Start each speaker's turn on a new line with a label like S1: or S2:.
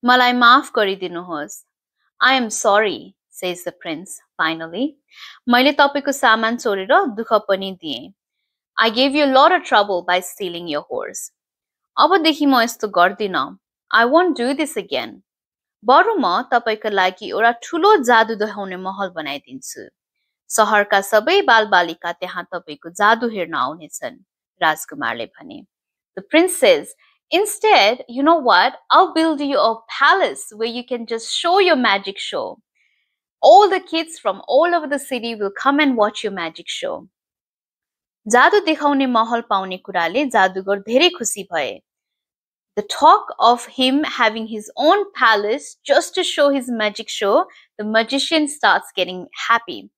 S1: मलाई माफ गरिदिनुहोस्. I am sorry, says the prince, finally. मैले तपाईको सामान चोरेर दुःख पनि दिएँ. I gave you a lot of trouble by stealing your horse. अबदेखि म यस्तो गर्दिन. I won't do this again. बरु म तपाईको लागि एउटा ठुलो जादु देखाउने महल बनाइदिन्छु. शहरका सबै बालबालिका त्यहाँ तपाईको जादु हेर्न आउनेछन्, राजकुमारले भने. The prince says, instead, you know what? I'll build you a palace where you can just show your magic show. All the kids from all over the city will come and watch your magic show. जादु देखाउने महल पाउने कुराले जादुगर धेरै खुसी भए. The talk of him having his own palace just to show his magic show, the magician starts getting happy.